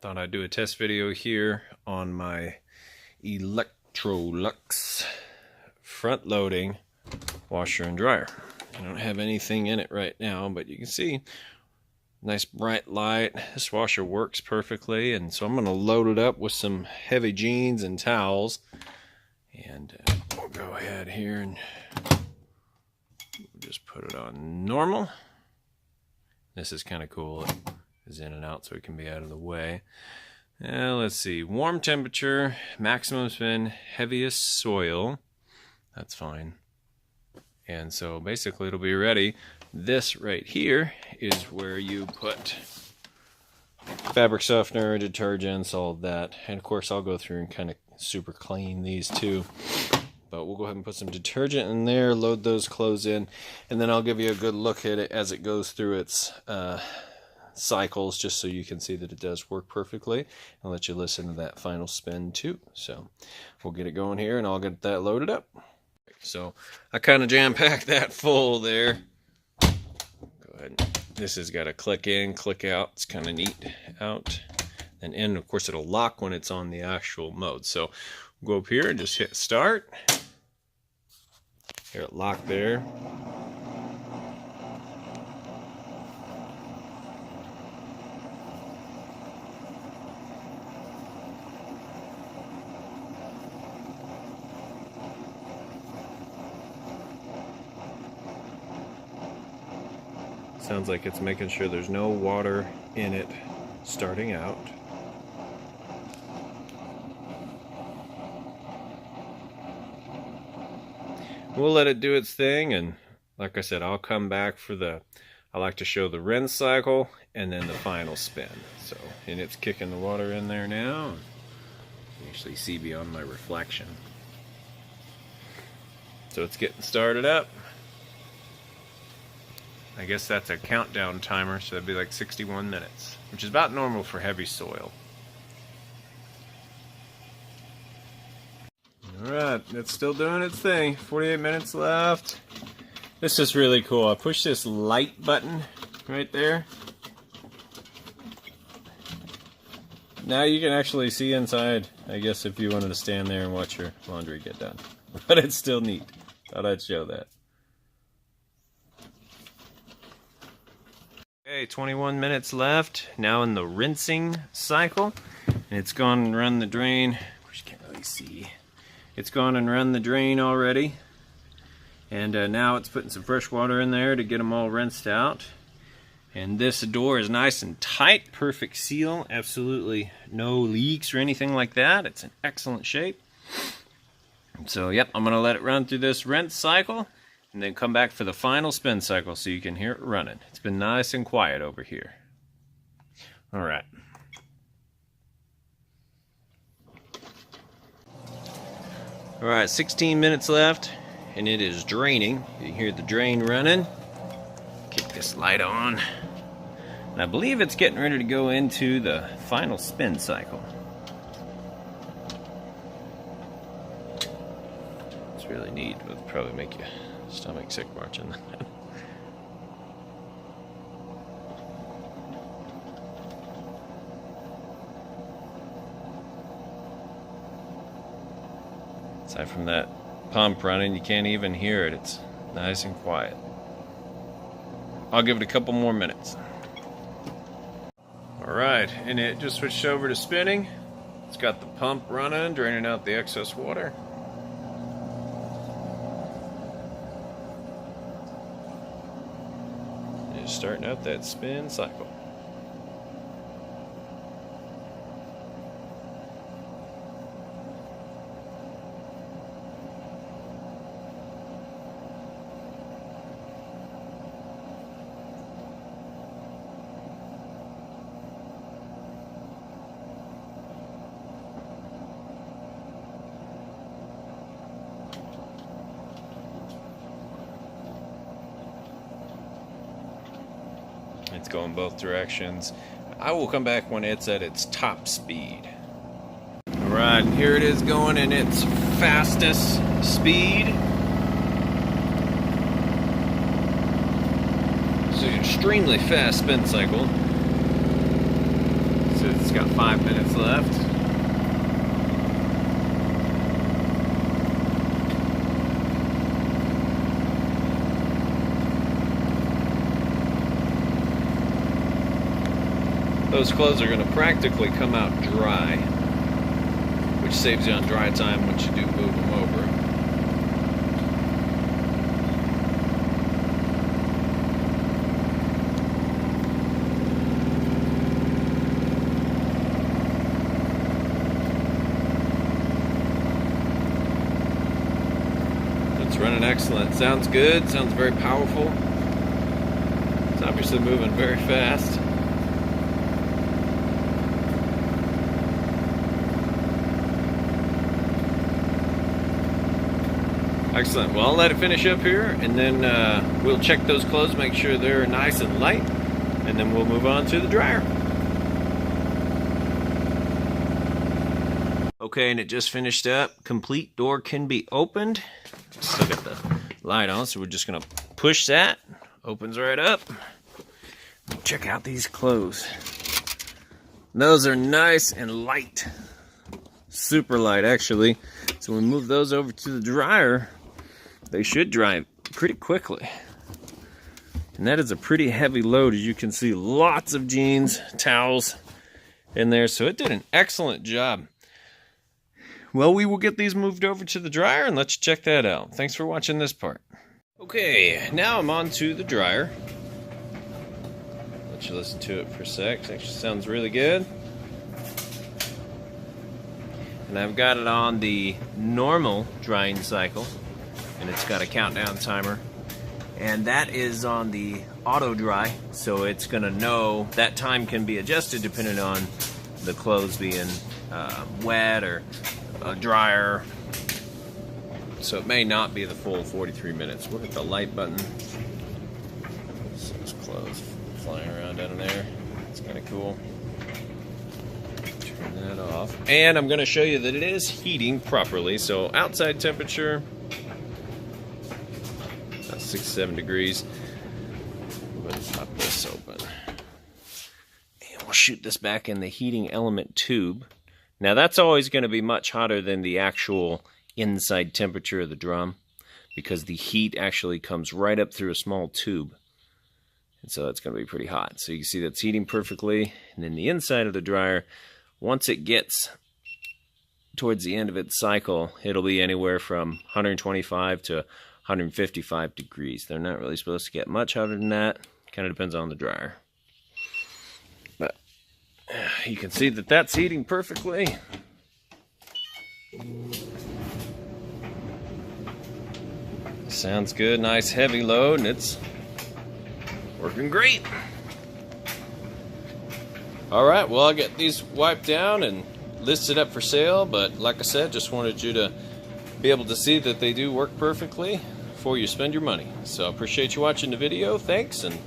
Thought I'd do a test video here on my Electrolux front loading washer and dryer. I don't have anything in it right now, but you can see nice bright light. This washer works perfectly, and so I'm going to load it up with some heavy jeans and towels, and we'll go ahead here and just put it on normal. This is kind of cool. It is in and out so it can be out of the way. Let's see, warm temperature, maximum spin, heaviest soil. That's fine. And so basically it'll be ready. This right here is where you put fabric softener, detergents, all of that. And of course I'll go through and kind of super clean these too. But we'll go ahead and put some detergent in there, load those clothes in, and then I'll give you a good look at it as it goes through its cycles, just so you can see that it does work perfectly. I'll let you listen to that final spin too. So we'll get it going here and I'll get that loaded up. So I kind of jam-packed that full there. Go ahead. This has got a click in, click out. It's kind of neat. Out and in. Of course, it'll lock when it's on the actual mode. So we'll go up here and just hit start. Here it locked there. Sounds like it's making sure there's no water in it starting out. We'll let it do its thing, and like I said, I'll come back for I like to show the rinse cycle and then the final spin. So, and it's kicking the water in there now. You can actually see beyond my reflection. So it's getting started up. I guess that's a countdown timer, so that'd be like 61 minutes, which is about normal for heavy soil. Alright, it's still doing its thing. 48 minutes left. This is really cool. I push this light button right there. Now you can actually see inside, I guess, if you wanted to stand there and watch your laundry get done. But it's still neat. Thought I'd show that. Okay, 21 minutes left. Now in the rinsing cycle. And it's gone and run the drain. Of course, you can't really see. It's gone and run the drain already. And now it's putting some fresh water in there to get them all rinsed out. And this door is nice and tight. Perfect seal. Absolutely no leaks or anything like that. It's in excellent shape. So, yep, I'm going to let it run through this rinse cycle. And then come back for the final spin cycle so you can hear it running. It's been nice and quiet over here. Alright. Alright, 16 minutes left. And it is draining. You can hear the drain running. Kick this light on. And I believe it's getting ready to go into the final spin cycle. It's really neat. It would probably make you stomach sick marching that. Aside from that pump running, you can't even hear it. It's nice and quiet. I'll give it a couple more minutes. Alright, and it just switched over to spinning. It's got the pump running, draining out the excess water. It's starting out that spin cycle. It's going both directions. I will come back when it's at its top speed. Alright, here it is going in its fastest speed. It's an extremely fast spin cycle. So it's It's got 5 minutes left. Those clothes are going to practically come out dry, which saves you on dry time once you do move them over. It's running excellent. Sounds good. Sounds very powerful. It's obviously moving very fast. Excellent. Well, I'll let it finish up here, and then we'll check those clothes, make sure they're nice and light, and then we'll move on to the dryer. Okay, and it just finished up. Complete door can be opened. Still got the light on, so we're just going to push that. Opens right up. Check out these clothes. Those are nice and light. Super light, actually. So when we move those over to the dryer, they should dry pretty quickly. And that is a pretty heavy load, as you can see. Lots of jeans, towels in there. So it did an excellent job. Well, we will get these moved over to the dryer and let's check that out. Thanks for watching this part. Okay, now I'm on to the dryer. Let you listen to it for a sec. It actually sounds really good. And I've got it on the normal drying cycle, and it's got a countdown timer, and that is on the auto dry, so it's gonna know that time can be adjusted depending on the clothes being wet or drier, so it may not be the full 43 minutes. We'll hit the light button. Those clothes flying around down there. It's kind of cool. Turn that off. And I'm going to show you that it is heating properly. So outside temperature, about 6-7 degrees. We'll go ahead and pop this open. And we'll shoot this back in the heating element tube. Now that's always going to be much hotter than the actual inside temperature of the drum, because the heat actually comes right up through a small tube. And so it's going to be pretty hot. So you can see that's heating perfectly. And then the inside of the dryer, once it gets towards the end of its cycle, it'll be anywhere from 125 to 155 degrees. They're not really supposed to get much hotter than that. Kind of depends on the dryer. But you can see that that's heating perfectly. Sounds good. Nice heavy load, and it's working great. Alright, well, I'll get these wiped down and listed up for sale, but like I said, just wanted you to be able to see that they do work perfectly before you spend your money. So I appreciate you watching the video. Thanks, and